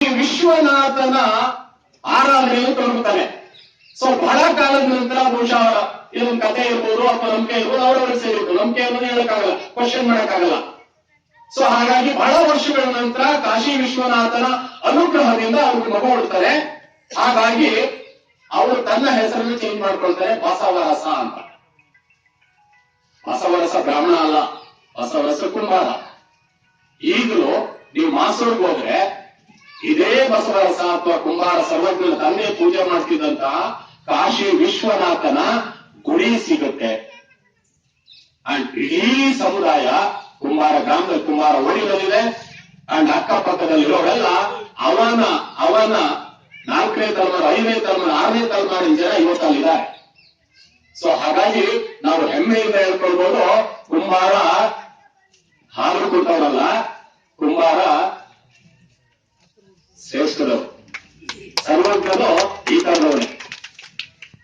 ವಿಶ್ವನಾಥನ ಆರಾಧನೆಯನ್ನು ತೊಡಗುತ್ತಾನೆ. ಸೊ ಬಹಳ ಕಾಲದ ನಂತರ ಬಹುಶಃ ಇದೊಂದು ಕಥೆ ಇರ್ಬೋದು ಅಥವಾ ನಂಬಿಕೆ ಇರ್ಬೋದು, ಅವರವರಿಗೆ ಸೇರಿತ್ತು. ನಂಬಿಕೆ ಅನ್ನೋದು ಹೇಳಕ್ಕಾಗಲ್ಲ, ಕ್ವಶನ್ ಮಾಡಕ್ಕಾಗಲ್ಲ. ಸೊ ಹಾಗಾಗಿ ಬಹಳ ವರ್ಷಗಳ ನಂತರ ಕಾಶಿ ವಿಶ್ವನಾಥನ ಅನುಗ್ರಹದಿಂದ ಅವ್ರಿಗೆ ಮಗು ಹುಡ್ತಾರೆ. ಹಾಗಾಗಿ ಅವರು ತನ್ನ ಹೆಸರನ್ನು ಚೇಂಜ್ ಮಾಡ್ಕೊಳ್ತಾರೆ, ಬಸವರಸ ಅಂತ. ಬಸವರಸ ಬ್ರಾಹ್ಮಣ ಅಲ್ಲ, ಬಸವರಸ ಕುಂಬಾರ. ಈಗಲೂ ನೀವು ಮಾಸೂರ್ಗೆ ಹೋದ್ರೆ ಇದೇ ಬಸವರಸ ಅಥವಾ ಕುಂಬಾರ ಸರ್ವಜ್ಞನ ತಂದೆ ಪೂಜೆ ಮಾಡ್ತಿದ್ದಂತಹ ಕಾಶಿ ವಿಶ್ವನಾಥನ ಗುಡಿ ಸಿಗುತ್ತೆ. ಅಂಡ್ ಇಡೀ ಸಮುದಾಯ ಕುಂಬಾರ ಗ್ರಾಮದಲ್ಲಿ, ಕುಂಬಾರ ಓಣಿಗಳಿದೆ. ಅಂಡ್ ಅಕ್ಕಪಕ್ಕದಲ್ಲಿರೋರೆಲ್ಲ ಅವನ 4ನೇ ತಲೆಮಾರು, 5ನೇ ತಲೆಮಾರು, 6ನೇ ತಲೆಮಾರಿನ ಜನ ಇವತ್ತಲ್ಲಿದ್ದಾರೆ. ಸೊ ಹಾಗಾಗಿ ನಾವು ಹೆಮ್ಮೆಯಿಂದ ಹೇಳ್ಕೊಳ್ಬಹುದು, ಕುಂಬಾರ ಹಾಲು ಕೊಟ್ಟವರಲ್ಲ, ಕುಂಬಾರ ಶ್ರೇಷ್ಠರು, ಸರ್ವಜ್ಞರು ಈ ತರದವರೇ.